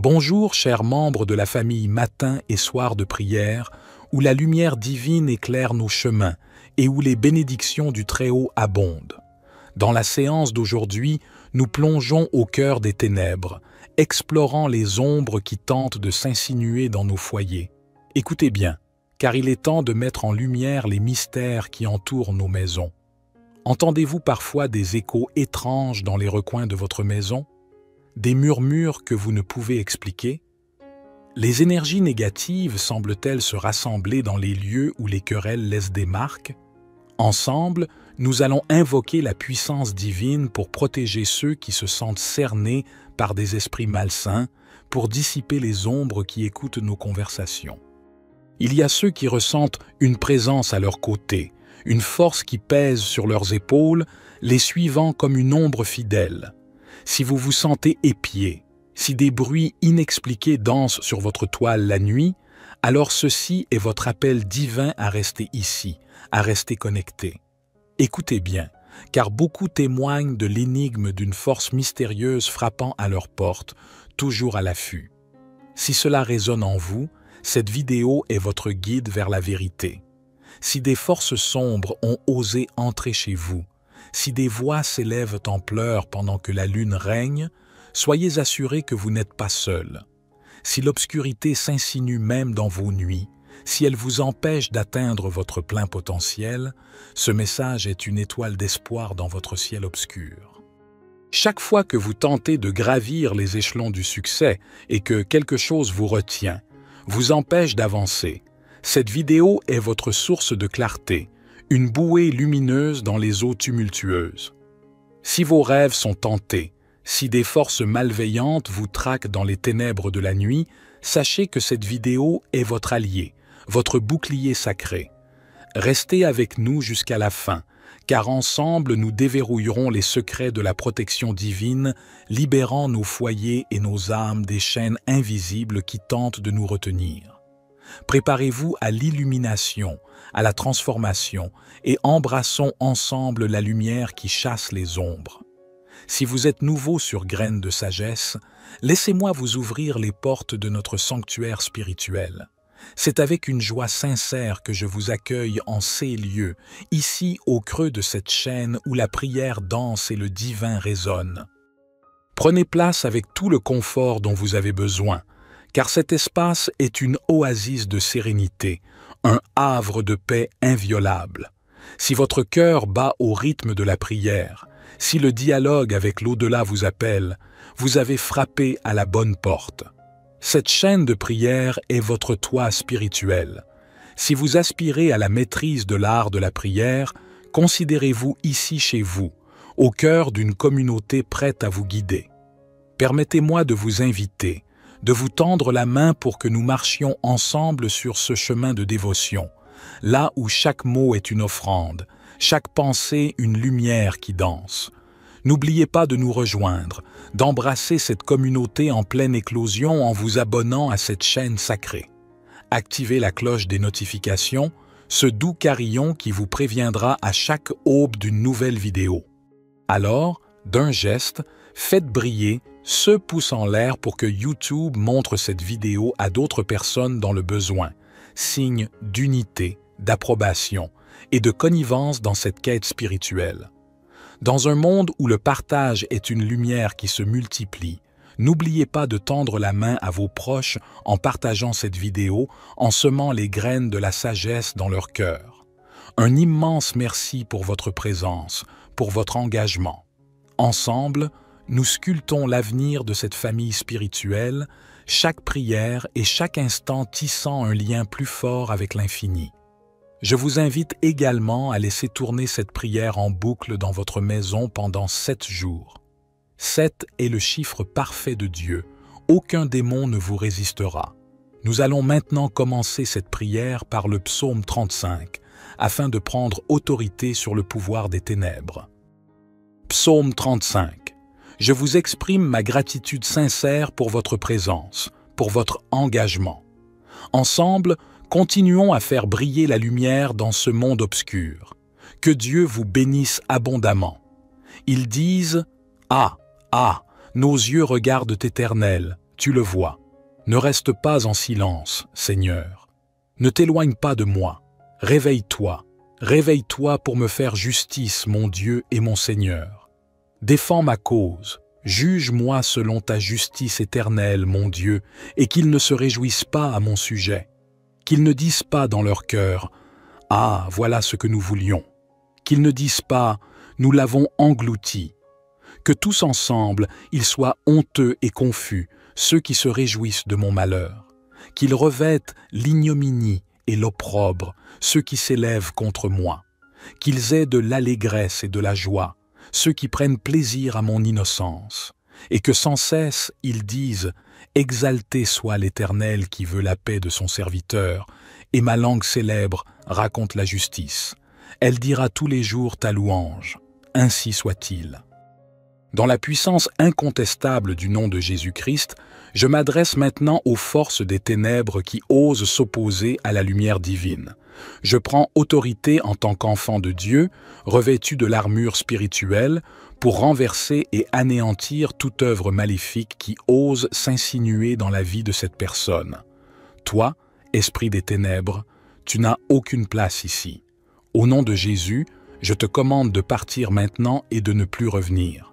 Bonjour, chers membres de la famille Matin et Soir de prière, où la lumière divine éclaire nos chemins et où les bénédictions du Très-Haut abondent. Dans la séance d'aujourd'hui, nous plongeons au cœur des ténèbres, explorant les ombres qui tentent de s'insinuer dans nos foyers. Écoutez bien, car il est temps de mettre en lumière les mystères qui entourent nos maisons. Entendez-vous parfois des échos étranges dans les recoins de votre maison? Des murmures que vous ne pouvez expliquer? Les énergies négatives semblent-elles se rassembler dans les lieux où les querelles laissent des marques? Ensemble, nous allons invoquer la puissance divine pour protéger ceux qui se sentent cernés par des esprits malsains, pour dissiper les ombres qui écoutent nos conversations. Il y a ceux qui ressentent une présence à leur côté, une force qui pèse sur leurs épaules, les suivant comme une ombre fidèle. Si vous vous sentez épié, si des bruits inexpliqués dansent sur votre toile la nuit, alors ceci est votre appel divin à rester ici, à rester connecté. Écoutez bien, car beaucoup témoignent de l'énigme d'une force mystérieuse frappant à leur porte, toujours à l'affût. Si cela résonne en vous, cette vidéo est votre guide vers la vérité. Si des forces sombres ont osé entrer chez vous, si des voix s'élèvent en pleurs pendant que la lune règne, soyez assurés que vous n'êtes pas seul. Si l'obscurité s'insinue même dans vos nuits, si elle vous empêche d'atteindre votre plein potentiel, ce message est une étoile d'espoir dans votre ciel obscur. Chaque fois que vous tentez de gravir les échelons du succès et que quelque chose vous retient, vous empêche d'avancer, cette vidéo est votre source de clarté, une bouée lumineuse dans les eaux tumultueuses. Si vos rêves sont tentés, si des forces malveillantes vous traquent dans les ténèbres de la nuit, sachez que cette vidéo est votre allié, votre bouclier sacré. Restez avec nous jusqu'à la fin, car ensemble nous déverrouillerons les secrets de la protection divine, libérant nos foyers et nos âmes des chaînes invisibles qui tentent de nous retenir. Préparez-vous à l'illumination, à la transformation, et embrassons ensemble la lumière qui chasse les ombres. Si vous êtes nouveau sur Graines de Sagesse, laissez-moi vous ouvrir les portes de notre sanctuaire spirituel. C'est avec une joie sincère que je vous accueille en ces lieux, ici au creux de cette chaîne où la prière danse et le divin résonne. Prenez place avec tout le confort dont vous avez besoin, car cet espace est une oasis de sérénité, un havre de paix inviolable. Si votre cœur bat au rythme de la prière, si le dialogue avec l'au-delà vous appelle, vous avez frappé à la bonne porte. Cette chaîne de prière est votre toit spirituel. Si vous aspirez à la maîtrise de l'art de la prière, considérez-vous ici chez vous, au cœur d'une communauté prête à vous guider. Permettez-moi de vous inviter, de vous tendre la main pour que nous marchions ensemble sur ce chemin de dévotion, là où chaque mot est une offrande, chaque pensée une lumière qui danse. N'oubliez pas de nous rejoindre, d'embrasser cette communauté en pleine éclosion en vous abonnant à cette chaîne sacrée. Activez la cloche des notifications, ce doux carillon qui vous préviendra à chaque aube d'une nouvelle vidéo. Alors, d'un geste, faites briller ce pouce en l'air pour que YouTube montre cette vidéo à d'autres personnes dans le besoin, signe d'unité, d'approbation et de connivence dans cette quête spirituelle. Dans un monde où le partage est une lumière qui se multiplie, n'oubliez pas de tendre la main à vos proches en partageant cette vidéo, en semant les graines de la sagesse dans leur cœur. Un immense merci pour votre présence, pour votre engagement. Ensemble, nous sculptons l'avenir de cette famille spirituelle, chaque prière et chaque instant tissant un lien plus fort avec l'infini. Je vous invite également à laisser tourner cette prière en boucle dans votre maison pendant 7 jours. 7 est le chiffre parfait de Dieu. Aucun démon ne vous résistera. Nous allons maintenant commencer cette prière par le psaume 35, afin de prendre autorité sur le pouvoir des ténèbres. Psaume 35. Je vous exprime ma gratitude sincère pour votre présence, pour votre engagement. Ensemble, continuons à faire briller la lumière dans ce monde obscur. Que Dieu vous bénisse abondamment. Ils disent « Ah, ah, nos yeux regardent Éternel, tu le vois. Ne reste pas en silence, Seigneur. Ne t'éloigne pas de moi. Réveille-toi. Réveille-toi pour me faire justice, mon Dieu et mon Seigneur. Défends ma cause. Juge-moi selon ta justice éternelle, mon Dieu, et qu'ils ne se réjouissent pas à mon sujet. Qu'ils ne disent pas dans leur cœur « Ah, voilà ce que nous voulions ». Qu'ils ne disent pas « Nous l'avons englouti ». Que tous ensemble, ils soient honteux et confus, ceux qui se réjouissent de mon malheur. Qu'ils revêtent l'ignominie et l'opprobre, ceux qui s'élèvent contre moi. Qu'ils aient de l'allégresse et de la joie, ceux qui prennent plaisir à mon innocence. Et que sans cesse ils disent « Exalté soit l'Éternel qui veut la paix de son serviteur, et ma langue célèbre raconte la justice. Elle dira tous les jours ta louange. Ainsi soit-il. » Dans la puissance incontestable du nom de Jésus-Christ, je m'adresse maintenant aux forces des ténèbres qui osent s'opposer à la lumière divine. Je prends autorité en tant qu'enfant de Dieu, revêtu de l'armure spirituelle, pour renverser et anéantir toute œuvre maléfique qui ose s'insinuer dans la vie de cette personne. Toi, esprit des ténèbres, tu n'as aucune place ici. Au nom de Jésus, je te commande de partir maintenant et de ne plus revenir.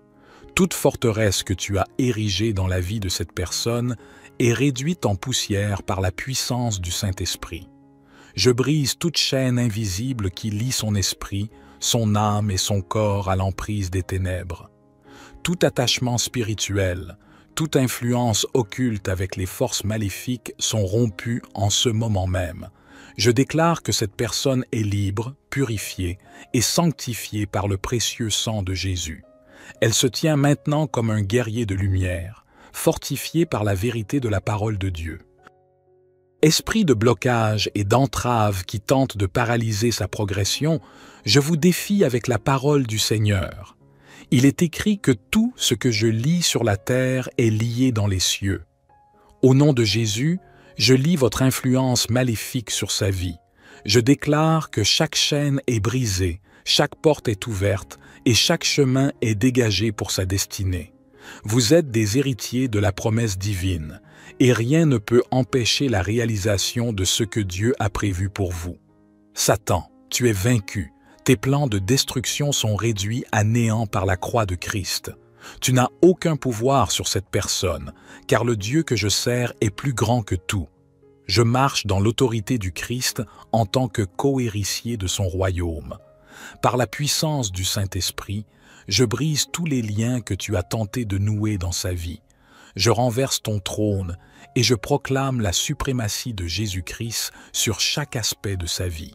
Toute forteresse que tu as érigée dans la vie de cette personne est réduite en poussière par la puissance du Saint-Esprit. Je brise toute chaîne invisible qui lie son esprit, son âme et son corps à l'emprise des ténèbres. Tout attachement spirituel, toute influence occulte avec les forces maléfiques sont rompus en ce moment même. Je déclare que cette personne est libre, purifiée et sanctifiée par le précieux sang de Jésus. Elle se tient maintenant comme un guerrier de lumière, fortifié par la vérité de la parole de Dieu. Esprit de blocage et d'entrave qui tente de paralyser sa progression, je vous défie avec la parole du Seigneur. Il est écrit que tout ce que je lis sur la terre est lié dans les cieux. Au nom de Jésus, je lis votre influence maléfique sur sa vie. Je déclare que chaque chaîne est brisée, chaque porte est ouverte et chaque chemin est dégagé pour sa destinée. Vous êtes des héritiers de la promesse divine, et rien ne peut empêcher la réalisation de ce que Dieu a prévu pour vous. Satan, tu es vaincu. Tes plans de destruction sont réduits à néant par la croix de Christ. Tu n'as aucun pouvoir sur cette personne, car le Dieu que je sers est plus grand que tout. Je marche dans l'autorité du Christ en tant que co-héritier de son royaume. Par la puissance du Saint-Esprit, je brise tous les liens que tu as tenté de nouer dans sa vie. Je renverse ton trône et je proclame la suprématie de Jésus-Christ sur chaque aspect de sa vie.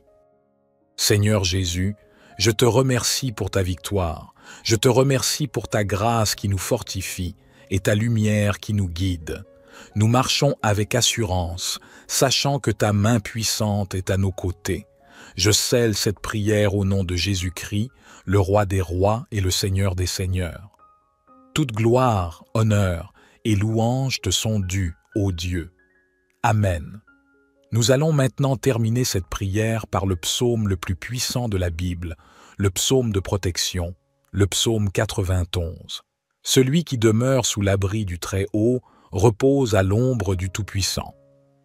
Seigneur Jésus, je te remercie pour ta victoire. Je te remercie pour ta grâce qui nous fortifie et ta lumière qui nous guide. Nous marchons avec assurance, sachant que ta main puissante est à nos côtés. Je scelle cette prière au nom de Jésus-Christ, le Roi des rois et le Seigneur des seigneurs. Toute gloire, honneur et louange te sont dues, ô Dieu. Amen. Nous allons maintenant terminer cette prière par le psaume le plus puissant de la Bible, le psaume de protection, le psaume 91. Celui qui demeure sous l'abri du Très-Haut repose à l'ombre du Tout-Puissant.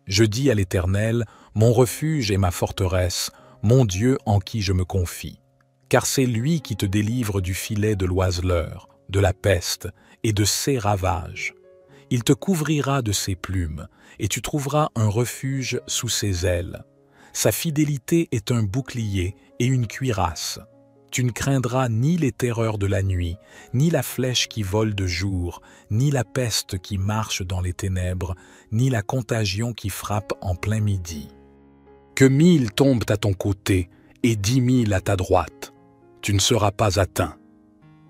Je dis à l'Éternel, mon refuge et ma forteresse, mon Dieu en qui je me confie. Car c'est lui qui te délivre du filet de l'oiseleur, de la peste et de ses ravages. Il te couvrira de ses plumes, et tu trouveras un refuge sous ses ailes. Sa fidélité est un bouclier et une cuirasse. Tu ne craindras ni les terreurs de la nuit, ni la flèche qui vole de jour, ni la peste qui marche dans les ténèbres, ni la contagion qui frappe en plein midi. Que 1000 tombent à ton côté et 10 000 à ta droite, tu ne seras pas atteint.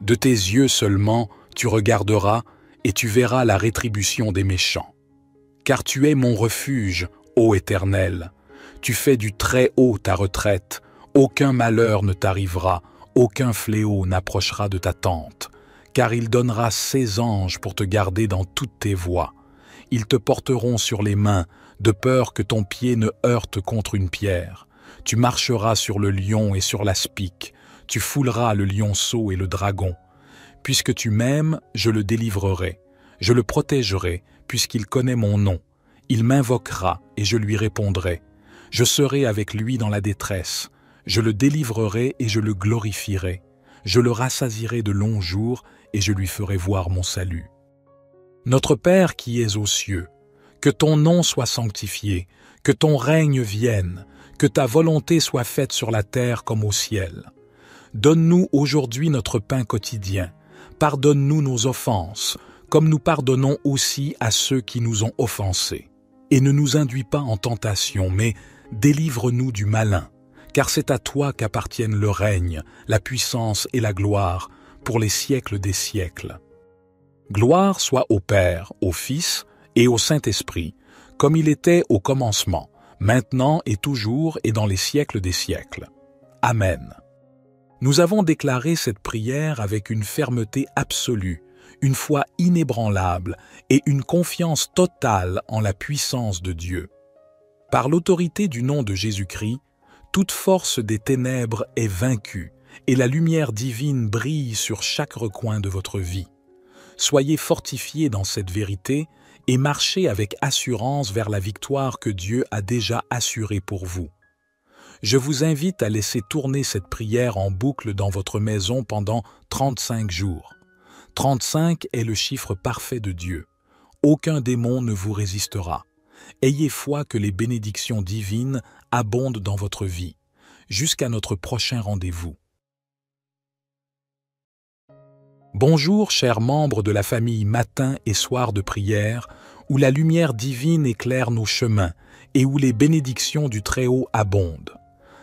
De tes yeux seulement tu regarderas et tu verras la rétribution des méchants. Car tu es mon refuge, ô Éternel. Tu fais du Très-Haut ta retraite. Aucun malheur ne t'arrivera, aucun fléau n'approchera de ta tente. Car il donnera ses anges pour te garder dans toutes tes voies. Ils te porteront sur les mains, de peur que ton pied ne heurte contre une pierre. Tu marcheras sur le lion et sur l'aspic. Tu fouleras le lionceau et le dragon. Puisque tu m'aimes, je le délivrerai. Je le protégerai, puisqu'il connaît mon nom. Il m'invoquera et je lui répondrai. Je serai avec lui dans la détresse. Je le délivrerai et je le glorifierai. Je le rassasierai de longs jours et je lui ferai voir mon salut. Notre Père qui es aux cieux, que ton nom soit sanctifié, que ton règne vienne, que ta volonté soit faite sur la terre comme au ciel. Donne-nous aujourd'hui notre pain quotidien. Pardonne-nous nos offenses, comme nous pardonnons aussi à ceux qui nous ont offensés. Et ne nous induis pas en tentation, mais délivre-nous du malin, car c'est à toi qu'appartiennent le règne, la puissance et la gloire, pour les siècles des siècles. Gloire soit au Père, au Fils et au Saint-Esprit, comme il était au commencement, maintenant et toujours et dans les siècles des siècles. Amen. Nous avons déclaré cette prière avec une fermeté absolue, une foi inébranlable et une confiance totale en la puissance de Dieu. Par l'autorité du nom de Jésus-Christ, toute force des ténèbres est vaincue et la lumière divine brille sur chaque recoin de votre vie. Soyez fortifiés dans cette vérité et marchez avec assurance vers la victoire que Dieu a déjà assurée pour vous. Je vous invite à laisser tourner cette prière en boucle dans votre maison pendant 35 jours. 35 est le chiffre parfait de Dieu. Aucun démon ne vous résistera. Ayez foi que les bénédictions divines abondent dans votre vie. Jusqu'à notre prochain rendez-vous. Bonjour, chers membres de la famille Matin et Soir de prière, où la lumière divine éclaire nos chemins et où les bénédictions du Très-Haut abondent.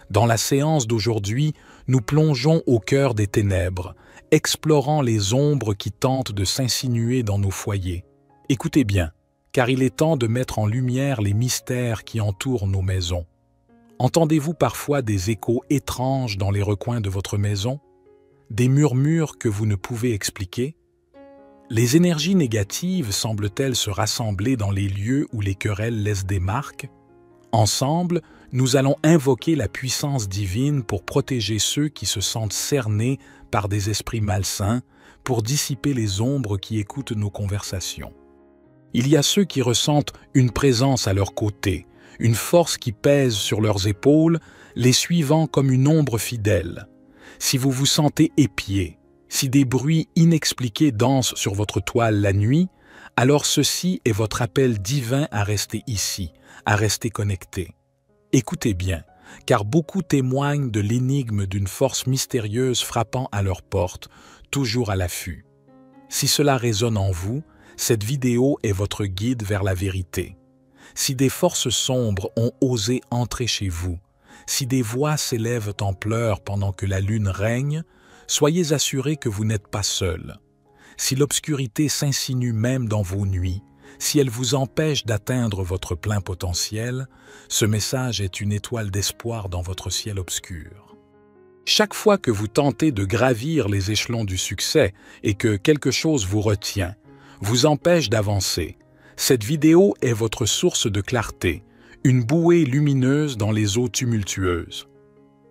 Dans la séance d'aujourd'hui, nous plongeons au cœur des ténèbres, explorant les ombres qui tentent de s'insinuer dans nos foyers. Écoutez bien, car il est temps de mettre en lumière les mystères qui entourent nos maisons. Entendez-vous parfois des échos étranges dans les recoins de votre maison? Des murmures que vous ne pouvez expliquer? Les énergies négatives semblent-elles se rassembler dans les lieux où les querelles laissent des marques? Ensemble, nous allons invoquer la puissance divine pour protéger ceux qui se sentent cernés par des esprits malsains, pour dissiper les ombres qui écoutent nos conversations. Il y a ceux qui ressentent une présence à leur côté, une force qui pèse sur leurs épaules, les suivant comme une ombre fidèle. Si vous vous sentez épié, si des bruits inexpliqués dansent sur votre toile la nuit, alors ceci est votre appel divin à rester ici, à rester connecté. Écoutez bien, car beaucoup témoignent de l'énigme d'une force mystérieuse frappant à leur porte, toujours à l'affût. Si cela résonne en vous, cette vidéo est votre guide vers la vérité. Si des forces sombres ont osé entrer chez vous, si des voix s'élèvent en pleurs pendant que la lune règne, soyez assurés que vous n'êtes pas seul. Si l'obscurité s'insinue même dans vos nuits, si elle vous empêche d'atteindre votre plein potentiel, ce message est une étoile d'espoir dans votre ciel obscur. Chaque fois que vous tentez de gravir les échelons du succès et que quelque chose vous retient, vous empêche d'avancer, cette vidéo est votre source de clarté, une bouée lumineuse dans les eaux tumultueuses.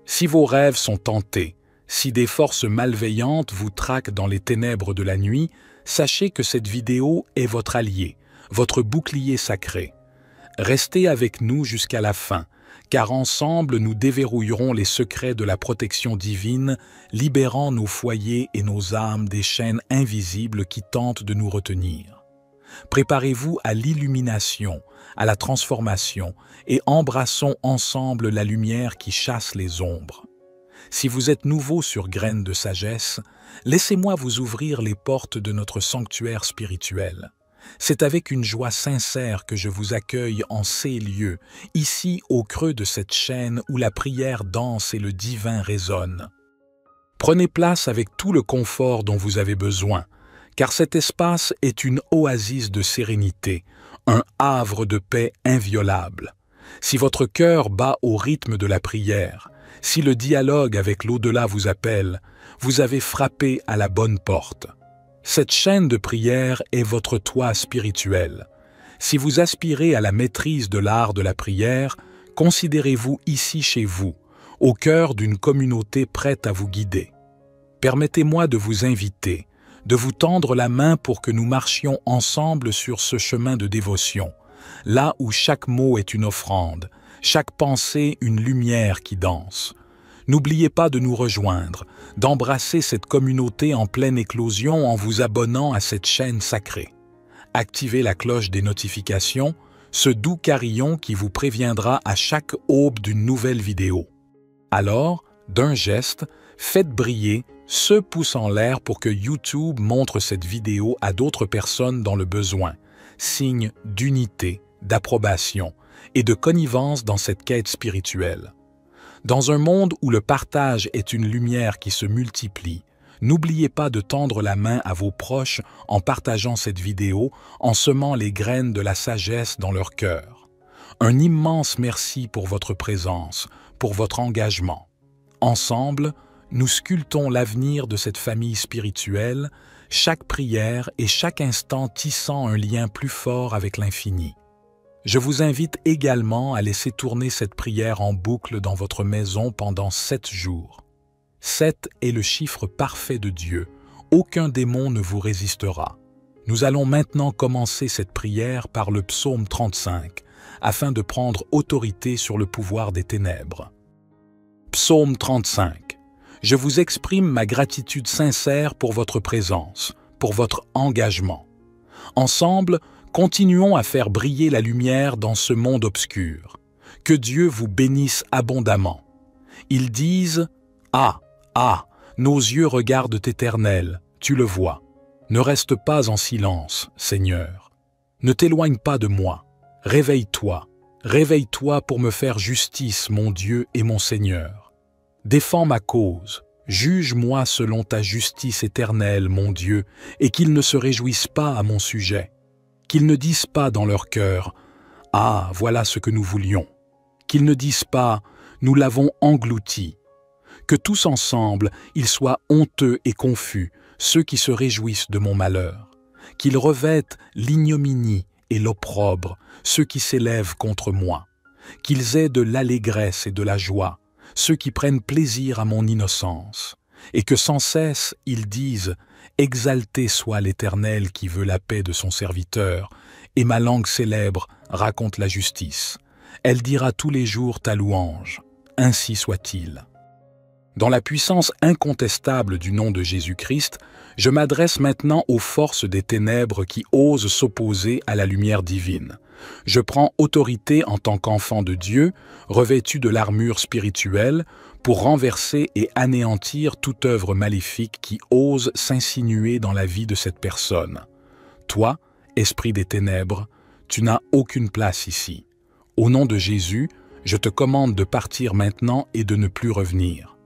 Si vos rêves sont tentés, si des forces malveillantes vous traquent dans les ténèbres de la nuit, sachez que cette vidéo est votre allié, votre bouclier sacré. Restez avec nous jusqu'à la fin, car ensemble nous déverrouillerons les secrets de la protection divine, libérant nos foyers et nos âmes des chaînes invisibles qui tentent de nous retenir. Préparez-vous à l'illumination, à la transformation, et embrassons ensemble la lumière qui chasse les ombres. Si vous êtes nouveau sur Graines de Sagesse, laissez-moi vous ouvrir les portes de notre sanctuaire spirituel. C'est avec une joie sincère que je vous accueille en ces lieux, ici au creux de cette chaîne où la prière danse et le divin résonne. Prenez place avec tout le confort dont vous avez besoin, car cet espace est une oasis de sérénité, un havre de paix inviolable. Si votre cœur bat au rythme de la prière, si le dialogue avec l'au-delà vous appelle, vous avez frappé à la bonne porte. Cette chaîne de prière est votre toit spirituel. Si vous aspirez à la maîtrise de l'art de la prière, considérez-vous ici chez vous, au cœur d'une communauté prête à vous guider. Permettez-moi de vous inviter, de vous tendre la main pour que nous marchions ensemble sur ce chemin de dévotion, là où chaque mot est une offrande, chaque pensée une lumière qui danse. N'oubliez pas de nous rejoindre, d'embrasser cette communauté en pleine éclosion en vous abonnant à cette chaîne sacrée. Activez la cloche des notifications, ce doux carillon qui vous préviendra à chaque aube d'une nouvelle vidéo. Alors, d'un geste, faites briller ce pouce en l'air pour que YouTube montre cette vidéo à d'autres personnes dans le besoin, signe d'unité, d'approbation et de connivence dans cette quête spirituelle. Dans un monde où le partage est une lumière qui se multiplie, n'oubliez pas de tendre la main à vos proches en partageant cette vidéo, en semant les graines de la sagesse dans leur cœur. Un immense merci pour votre présence, pour votre engagement. Ensemble, nous sculptons l'avenir de cette famille spirituelle, chaque prière et chaque instant tissant un lien plus fort avec l'infini. Je vous invite également à laisser tourner cette prière en boucle dans votre maison pendant 7 jours. 7 est le chiffre parfait de Dieu. Aucun démon ne vous résistera. Nous allons maintenant commencer cette prière par le psaume 35, afin de prendre autorité sur le pouvoir des ténèbres. Psaume 35. Je vous exprime ma gratitude sincère pour votre présence, pour votre engagement. Ensemble, continuons à faire briller la lumière dans ce monde obscur. Que Dieu vous bénisse abondamment. Ils disent « Ah, ah, nos yeux regardent Éternel, tu le vois. Ne reste pas en silence, Seigneur. Ne t'éloigne pas de moi. Réveille-toi, réveille-toi pour me faire justice, mon Dieu et mon Seigneur. Défends ma cause, juge-moi selon ta justice éternelle, mon Dieu, et qu'ils ne se réjouissent pas à mon sujet. Qu'ils ne disent pas dans leur cœur « Ah, voilà ce que nous voulions ». Qu'ils ne disent pas « Nous l'avons englouti ». Que tous ensemble, ils soient honteux et confus, ceux qui se réjouissent de mon malheur. Qu'ils revêtent l'ignominie et l'opprobre, ceux qui s'élèvent contre moi. Qu'ils aient de l'allégresse et de la joie, ceux qui prennent plaisir à mon innocence. Et que sans cesse ils disent « Exalté soit l'Éternel qui veut la paix de son serviteur, et ma langue célèbre raconte la justice. Elle dira tous les jours ta louange. Ainsi soit-il. » Dans la puissance incontestable du nom de Jésus-Christ, je m'adresse maintenant aux forces des ténèbres qui osent s'opposer à la lumière divine. Je prends autorité en tant qu'enfant de Dieu, revêtu de l'armure spirituelle, pour renverser et anéantir toute œuvre maléfique qui ose s'insinuer dans la vie de cette personne. Toi, esprit des ténèbres, tu n'as aucune place ici. Au nom de Jésus, je te commande de partir maintenant et de ne plus revenir.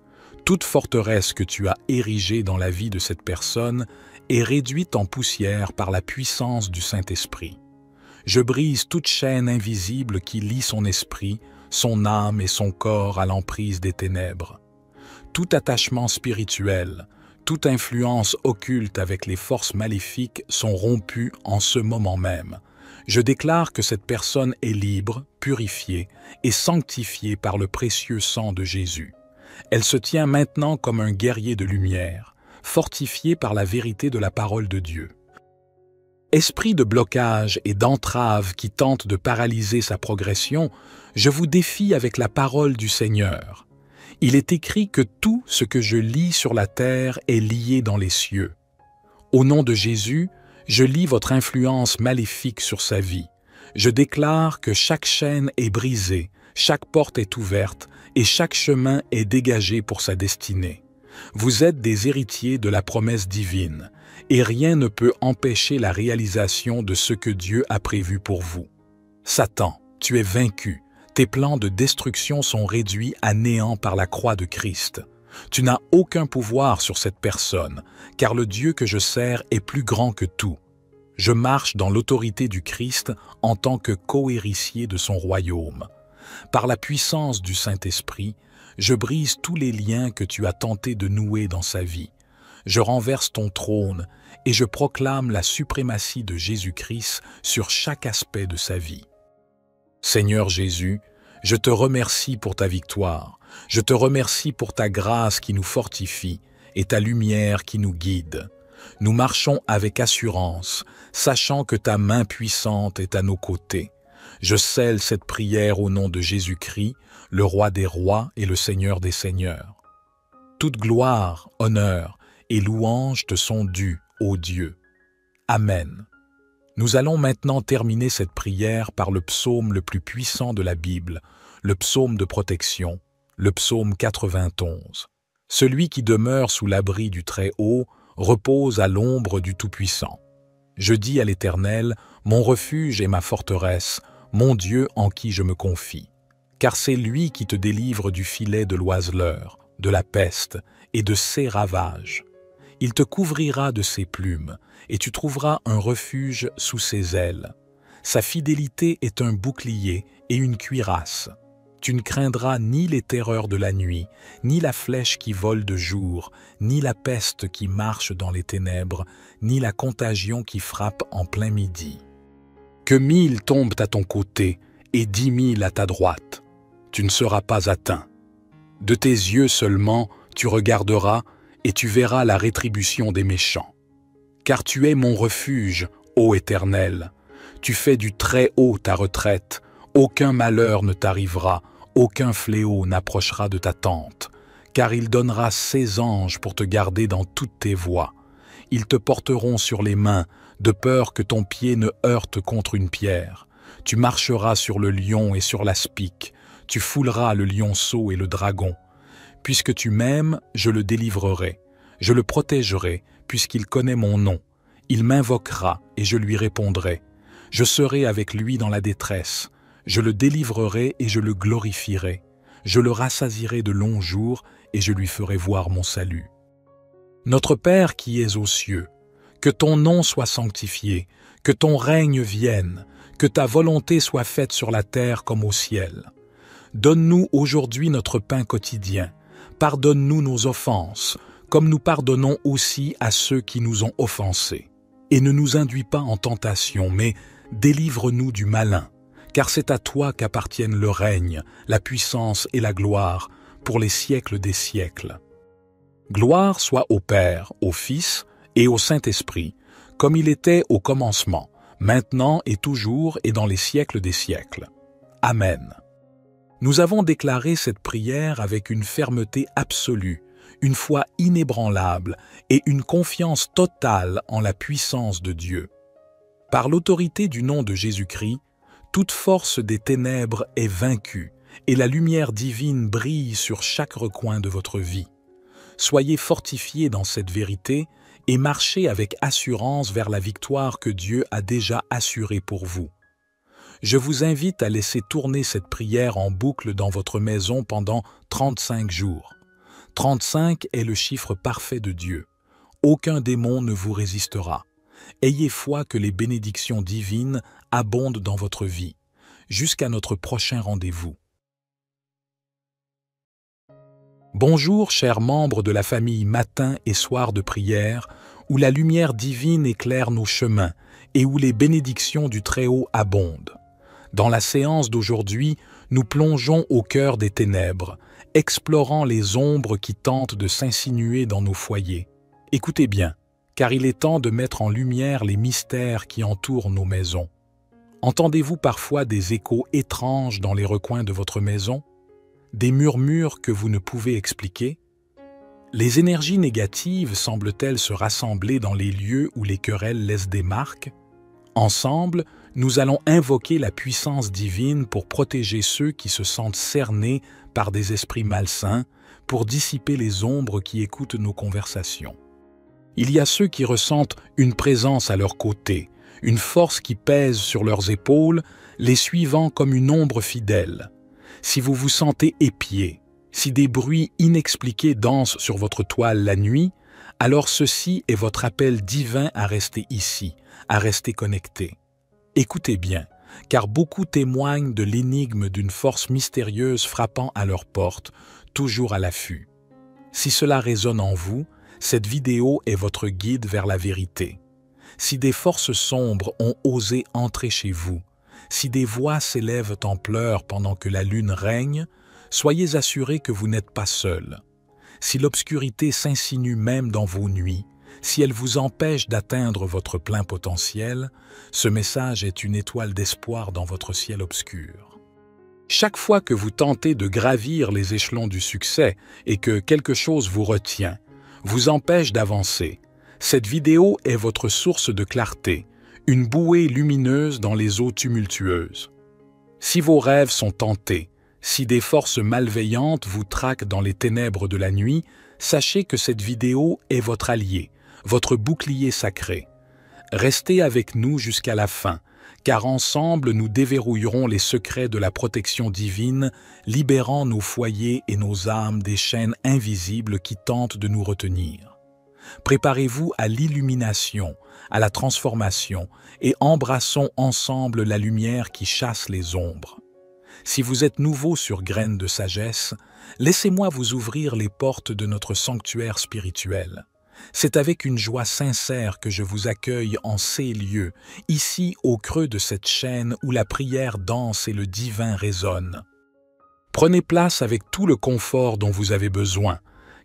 Toute forteresse que tu as érigée dans la vie de cette personne est réduite en poussière par la puissance du Saint-Esprit. Je brise toute chaîne invisible qui lie son esprit, son âme et son corps à l'emprise des ténèbres. Tout attachement spirituel, toute influence occulte avec les forces maléfiques sont rompus en ce moment même. Je déclare que cette personne est libre, purifiée et sanctifiée par le précieux sang de Jésus. Elle se tient maintenant comme un guerrier de lumière, fortifié par la vérité de la parole de Dieu. Esprit de blocage et d'entrave qui tente de paralyser sa progression, je vous défie avec la parole du Seigneur. Il est écrit que tout ce que je lis sur la terre est lié dans les cieux. Au nom de Jésus, je lis votre influence maléfique sur sa vie. Je déclare que chaque chaîne est brisée, chaque porte est ouverte et chaque chemin est dégagé pour sa destinée. Vous êtes des héritiers de la promesse divine, et rien ne peut empêcher la réalisation de ce que Dieu a prévu pour vous. Satan, tu es vaincu. Tes plans de destruction sont réduits à néant par la croix de Christ. Tu n'as aucun pouvoir sur cette personne, car le Dieu que je sers est plus grand que tout. Je marche dans l'autorité du Christ en tant que co-héritier de son royaume. Par la puissance du Saint-Esprit, je brise tous les liens que tu as tenté de nouer dans sa vie. Je renverse ton trône et je proclame la suprématie de Jésus-Christ sur chaque aspect de sa vie. Seigneur Jésus, je te remercie pour ta victoire. Je te remercie pour ta grâce qui nous fortifie et ta lumière qui nous guide. Nous marchons avec assurance, sachant que ta main puissante est à nos côtés. Je scelle cette prière au nom de Jésus-Christ, le Roi des rois et le Seigneur des seigneurs. Toute gloire, honneur et louange te sont dues, ô Dieu. Amen. Nous allons maintenant terminer cette prière par le psaume le plus puissant de la Bible, le psaume de protection, le psaume 91. Celui qui demeure sous l'abri du Très-Haut repose à l'ombre du Tout-Puissant. Je dis à l'Éternel, mon refuge et ma forteresse, mon Dieu en qui je me confie. Car c'est lui qui te délivre du filet de l'oiseleur, de la peste et de ses ravages. Il te couvrira de ses plumes, et tu trouveras un refuge sous ses ailes. Sa fidélité est un bouclier et une cuirasse. Tu ne craindras ni les terreurs de la nuit, ni la flèche qui vole de jour, ni la peste qui marche dans les ténèbres, ni la contagion qui frappe en plein midi. Que 1000 tombent à ton côté et 10 000 à ta droite, tu ne seras pas atteint. De tes yeux seulement tu regarderas et tu verras la rétribution des méchants. Car tu es mon refuge, ô Éternel. Tu fais du Très-Haut ta retraite. Aucun malheur ne t'arrivera, aucun fléau n'approchera de ta tente. Car il donnera ses anges pour te garder dans toutes tes voies. Ils te porteront sur les mains, de peur que ton pied ne heurte contre une pierre. Tu marcheras sur le lion et sur l'aspic. Tu fouleras le lionceau et le dragon. Puisque tu m'aimes, je le délivrerai. Je le protégerai, puisqu'il connaît mon nom. Il m'invoquera, et je lui répondrai. Je serai avec lui dans la détresse. Je le délivrerai et je le glorifierai. Je le rassasierai de longs jours, et je lui ferai voir mon salut. Notre Père qui es aux cieux, que ton nom soit sanctifié, que ton règne vienne, que ta volonté soit faite sur la terre comme au ciel. Donne-nous aujourd'hui notre pain quotidien. Pardonne-nous nos offenses, comme nous pardonnons aussi à ceux qui nous ont offensés. Et ne nous induis pas en tentation, mais délivre-nous du malin, car c'est à toi qu'appartiennent le règne, la puissance et la gloire, pour les siècles des siècles. Gloire soit au Père, au Fils et au Saint-Esprit, comme il était au commencement, maintenant et toujours et dans les siècles des siècles. Amen. Nous avons déclaré cette prière avec une fermeté absolue, une foi inébranlable et une confiance totale en la puissance de Dieu. Par l'autorité du nom de Jésus-Christ, toute force des ténèbres est vaincue et la lumière divine brille sur chaque recoin de votre vie. Soyez fortifiés dans cette vérité et marchez avec assurance vers la victoire que Dieu a déjà assurée pour vous. Je vous invite à laisser tourner cette prière en boucle dans votre maison pendant 35 jours. 35 est le chiffre parfait de Dieu. Aucun démon ne vous résistera. Ayez foi que les bénédictions divines abondent dans votre vie. Jusqu'à notre prochain rendez-vous. Bonjour, chers membres de la famille Matin et Soir de prière, où la lumière divine éclaire nos chemins et où les bénédictions du Très-Haut abondent. Dans la séance d'aujourd'hui, nous plongeons au cœur des ténèbres, explorant les ombres qui tentent de s'insinuer dans nos foyers. Écoutez bien, car il est temps de mettre en lumière les mystères qui entourent nos maisons. Entendez-vous parfois des échos étranges dans les recoins de votre maison? Des murmures que vous ne pouvez expliquer? Les énergies négatives semblent-elles se rassembler dans les lieux où les querelles laissent des marques? Ensemble, nous allons invoquer la puissance divine pour protéger ceux qui se sentent cernés par des esprits malsains, pour dissiper les ombres qui écoutent nos conversations. Il y a ceux qui ressentent une présence à leur côté, une force qui pèse sur leurs épaules, les suivant comme une ombre fidèle. Si vous vous sentez épié, si des bruits inexpliqués dansent sur votre toile la nuit, alors ceci est votre appel divin à rester ici, à rester connecté. Écoutez bien, car beaucoup témoignent de l'énigme d'une force mystérieuse frappant à leur porte, toujours à l'affût. Si cela résonne en vous, cette vidéo est votre guide vers la vérité. Si des forces sombres ont osé entrer chez vous, si des voix s'élèvent en pleurs pendant que la lune règne, soyez assurés que vous n'êtes pas seul. Si l'obscurité s'insinue même dans vos nuits, Si elle vous empêche d'atteindre votre plein potentiel, ce message est une étoile d'espoir dans votre ciel obscur. Chaque fois que vous tentez de gravir les échelons du succès et que quelque chose vous retient, vous empêche d'avancer, cette vidéo est votre source de clarté, une bouée lumineuse dans les eaux tumultueuses. Si vos rêves sont tentés, si des forces malveillantes vous traquent dans les ténèbres de la nuit, sachez que cette vidéo est votre allié, votre bouclier sacré. Restez avec nous jusqu'à la fin, car ensemble nous déverrouillerons les secrets de la protection divine, libérant nos foyers et nos âmes des chaînes invisibles qui tentent de nous retenir. Préparez-vous à l'illumination, à la transformation, et embrassons ensemble la lumière qui chasse les ombres. Si vous êtes nouveau sur Graines de Sagesse, laissez-moi vous ouvrir les portes de notre sanctuaire spirituel. C'est avec une joie sincère que je vous accueille en ces lieux, ici au creux de cette chaîne où la prière danse et le divin résonne. Prenez place avec tout le confort dont vous avez besoin,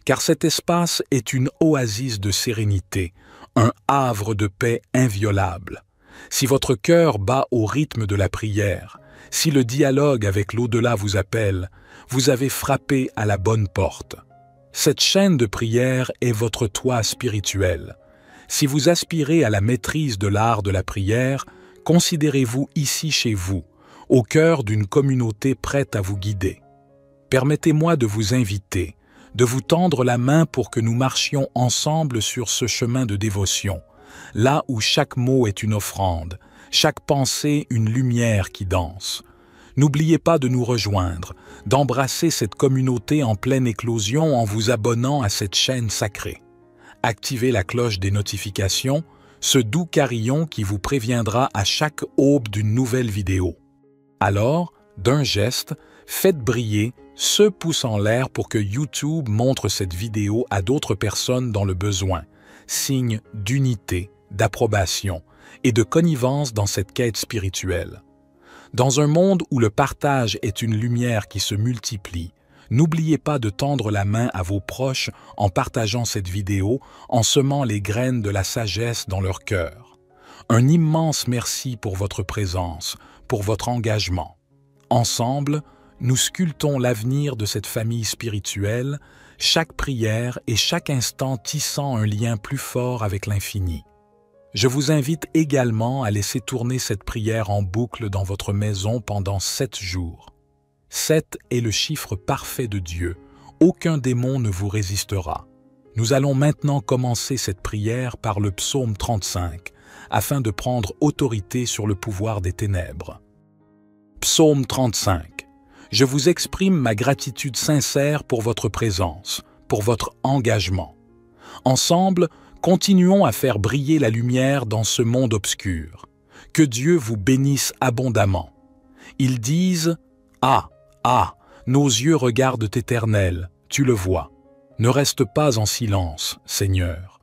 car cet espace est une oasis de sérénité, un havre de paix inviolable. Si votre cœur bat au rythme de la prière, si le dialogue avec l'au-delà vous appelle, vous avez frappé à la bonne porte. Cette chaîne de prière est votre toit spirituel. Si vous aspirez à la maîtrise de l'art de la prière, considérez-vous ici chez vous, au cœur d'une communauté prête à vous guider. Permettez-moi de vous inviter, de vous tendre la main pour que nous marchions ensemble sur ce chemin de dévotion, là où chaque mot est une offrande, chaque pensée une lumière qui danse. N'oubliez pas de nous rejoindre, d'embrasser cette communauté en pleine éclosion en vous abonnant à cette chaîne sacrée. Activez la cloche des notifications, ce doux carillon qui vous préviendra à chaque aube d'une nouvelle vidéo. Alors, d'un geste, faites briller ce pouce en l'air pour que YouTube montre cette vidéo à d'autres personnes dans le besoin, signe d'unité, d'approbation et de connivence dans cette quête spirituelle. Dans un monde où le partage est une lumière qui se multiplie, n'oubliez pas de tendre la main à vos proches en partageant cette vidéo, en semant les graines de la sagesse dans leur cœur. Un immense merci pour votre présence, pour votre engagement. Ensemble, nous sculptons l'avenir de cette famille spirituelle, chaque prière et chaque instant tissant un lien plus fort avec l'infini. Je vous invite également à laisser tourner cette prière en boucle dans votre maison pendant 7 jours. 7 est le chiffre parfait de Dieu. Aucun démon ne vous résistera. Nous allons maintenant commencer cette prière par le psaume 35, afin de prendre autorité sur le pouvoir des ténèbres. Psaume 35. Je vous exprime ma gratitude sincère pour votre présence, pour votre engagement. Ensemble, continuons à faire briller la lumière dans ce monde obscur. Que Dieu vous bénisse abondamment. Ils disent « Ah, ah, nos yeux regardent Éternel, tu le vois. Ne reste pas en silence, Seigneur.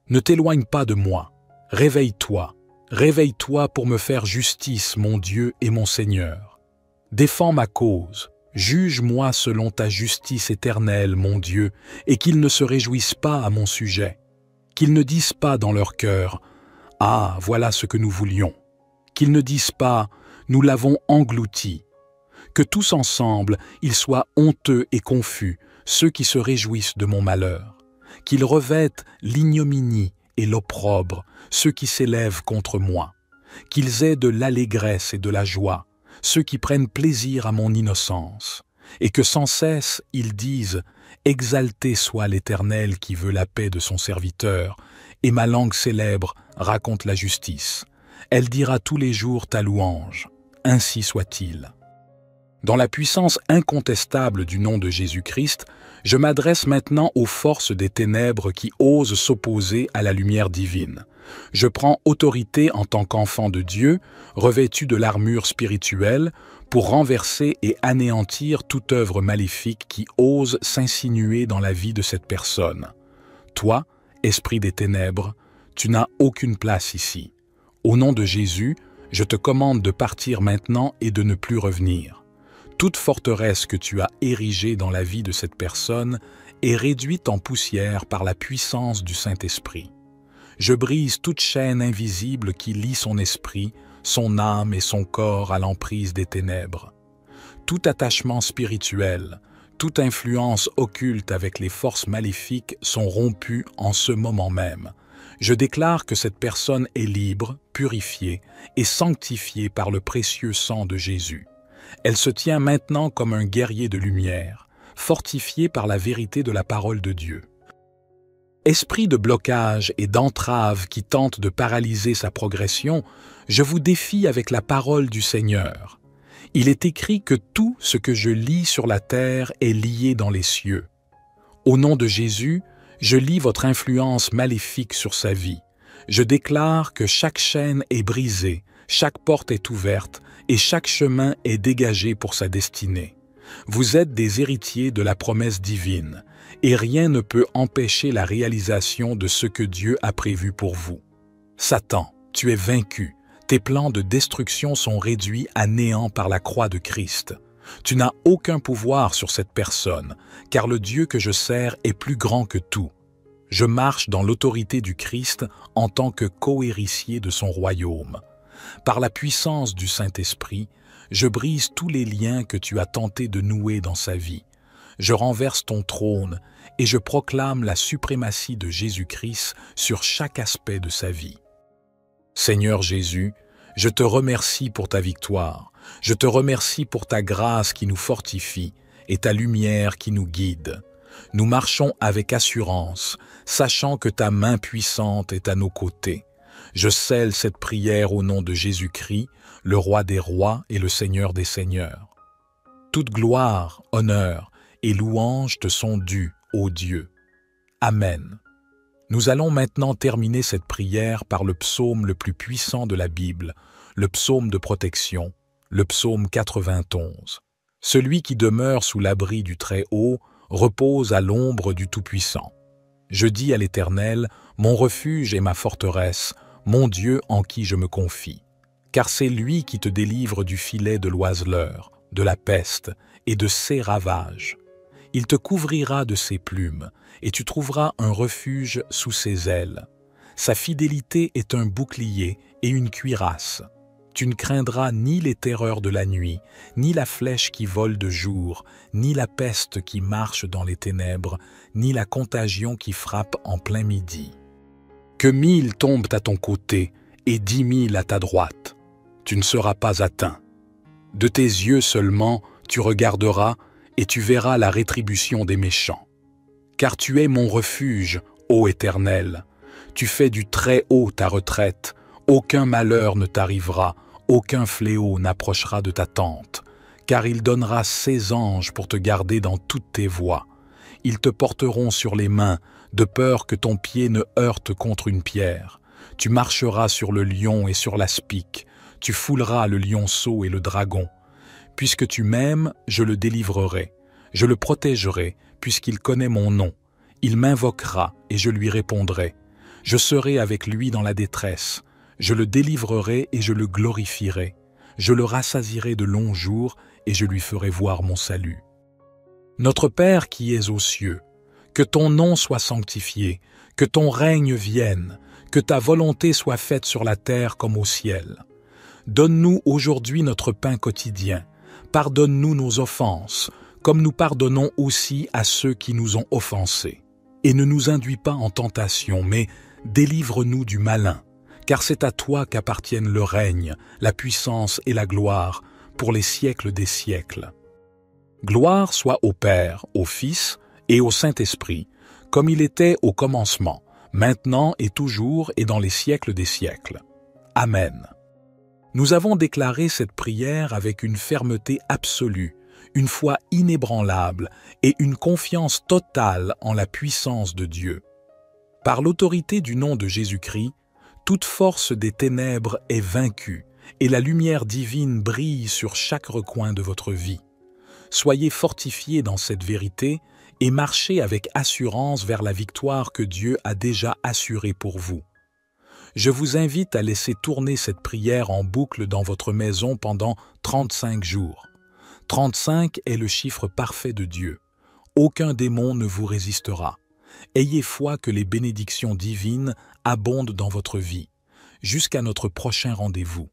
Ne t'éloigne pas de moi. Réveille-toi, réveille-toi pour me faire justice, mon Dieu et mon Seigneur. Défends ma cause. Juge-moi selon ta justice éternelle, mon Dieu, et qu'ils ne se réjouissent pas à mon sujet. Qu'ils ne disent pas dans leur cœur « Ah, voilà ce que nous voulions ». Qu'ils ne disent pas « Nous l'avons englouti ». Que tous ensemble, ils soient honteux et confus, ceux qui se réjouissent de mon malheur. Qu'ils revêtent l'ignominie et l'opprobre, ceux qui s'élèvent contre moi. Qu'ils aient de l'allégresse et de la joie, ceux qui prennent plaisir à mon innocence. Et que sans cesse ils disent « Exalté soit l'Éternel qui veut la paix de son serviteur, et ma langue célèbre raconte la justice. Elle dira tous les jours ta louange. Ainsi soit-il. » Dans la puissance incontestable du nom de Jésus-Christ, je m'adresse maintenant aux forces des ténèbres qui osent s'opposer à la lumière divine. Je prends autorité en tant qu'enfant de Dieu, revêtu de l'armure spirituelle, pour renverser et anéantir toute œuvre maléfique qui ose s'insinuer dans la vie de cette personne. Toi, esprit des ténèbres, tu n'as aucune place ici. Au nom de Jésus, je te commande de partir maintenant et de ne plus revenir. Toute forteresse que tu as érigée dans la vie de cette personne est réduite en poussière par la puissance du Saint-Esprit. Je brise toute chaîne invisible qui lie son esprit, son âme et son corps à l'emprise des ténèbres. Tout attachement spirituel, toute influence occulte avec les forces maléfiques sont rompus en ce moment même. Je déclare que cette personne est libre, purifiée et sanctifiée par le précieux sang de Jésus. Elle se tient maintenant comme un guerrier de lumière, fortifié par la vérité de la parole de Dieu. Esprit de blocage et d'entrave qui tente de paralyser sa progression, je vous défie avec la parole du Seigneur. Il est écrit que tout ce que je lis sur la terre est lié dans les cieux. Au nom de Jésus, je lis votre influence maléfique sur sa vie. Je déclare que chaque chaîne est brisée, chaque porte est ouverte et chaque chemin est dégagé pour sa destinée. Vous êtes des héritiers de la promesse divine, et rien ne peut empêcher la réalisation de ce que Dieu a prévu pour vous. Satan, tu es vaincu. Tes plans de destruction sont réduits à néant par la croix de Christ. Tu n'as aucun pouvoir sur cette personne, car le Dieu que je sers est plus grand que tout. Je marche dans l'autorité du Christ en tant que co-héritier de son royaume. Par la puissance du Saint-Esprit, je brise tous les liens que tu as tenté de nouer dans sa vie. Je renverse ton trône et je proclame la suprématie de Jésus-Christ sur chaque aspect de sa vie. Seigneur Jésus, je te remercie pour ta victoire. Je te remercie pour ta grâce qui nous fortifie et ta lumière qui nous guide. Nous marchons avec assurance, sachant que ta main puissante est à nos côtés. Je scelle cette prière au nom de Jésus-Christ, le Roi des rois et le Seigneur des seigneurs. Toute gloire, honneur et louange te sont dues, ô Dieu. Amen. Nous allons maintenant terminer cette prière par le psaume le plus puissant de la Bible, le psaume de protection, le psaume 91. Celui qui demeure sous l'abri du Très-Haut repose à l'ombre du Tout-Puissant. Je dis à l'Éternel, mon refuge et ma forteresse, mon Dieu en qui je me confie. Car c'est lui qui te délivre du filet de l'oiseleur, de la peste et de ses ravages. Il te couvrira de ses plumes, et tu trouveras un refuge sous ses ailes. Sa fidélité est un bouclier et une cuirasse. Tu ne craindras ni les terreurs de la nuit, ni la flèche qui vole de jour, ni la peste qui marche dans les ténèbres, ni la contagion qui frappe en plein midi. Que 1000 tombent à ton côté et 10 000 à ta droite, tu ne seras pas atteint. De tes yeux seulement tu regarderas et tu verras la rétribution des méchants. Car tu es mon refuge, ô Éternel. Tu fais du Très-Haut ta retraite. Aucun malheur ne t'arrivera, aucun fléau n'approchera de ta tente. Car il donnera ses anges pour te garder dans toutes tes voies. Ils te porteront sur les mains, de peur que ton pied ne heurte contre une pierre. Tu marcheras sur le lion et sur l'aspic. Tu fouleras le lionceau et le dragon. Puisque tu m'aimes, je le délivrerai. Je le protégerai, puisqu'il connaît mon nom. Il m'invoquera, et je lui répondrai. Je serai avec lui dans la détresse. Je le délivrerai et je le glorifierai. Je le rassasierai de longs jours, et je lui ferai voir mon salut. Notre Père qui es aux cieux, que ton nom soit sanctifié, que ton règne vienne, que ta volonté soit faite sur la terre comme au ciel. Donne-nous aujourd'hui notre pain quotidien. Pardonne-nous nos offenses, comme nous pardonnons aussi à ceux qui nous ont offensés. Et ne nous induis pas en tentation, mais délivre-nous du malin, car c'est à toi qu'appartiennent le règne, la puissance et la gloire, pour les siècles des siècles. Gloire soit au Père, au Fils et au Saint-Esprit, comme il était au commencement, maintenant et toujours et dans les siècles des siècles. Amen. Nous avons déclaré cette prière avec une fermeté absolue, une foi inébranlable et une confiance totale en la puissance de Dieu. Par l'autorité du nom de Jésus-Christ, toute force des ténèbres est vaincue et la lumière divine brille sur chaque recoin de votre vie. Soyez fortifiés dans cette vérité et marchez avec assurance vers la victoire que Dieu a déjà assurée pour vous. Je vous invite à laisser tourner cette prière en boucle dans votre maison pendant 35 jours. 35 est le chiffre parfait de Dieu. Aucun démon ne vous résistera. Ayez foi que les bénédictions divines abonde dans votre vie. Jusqu'à notre prochain rendez-vous.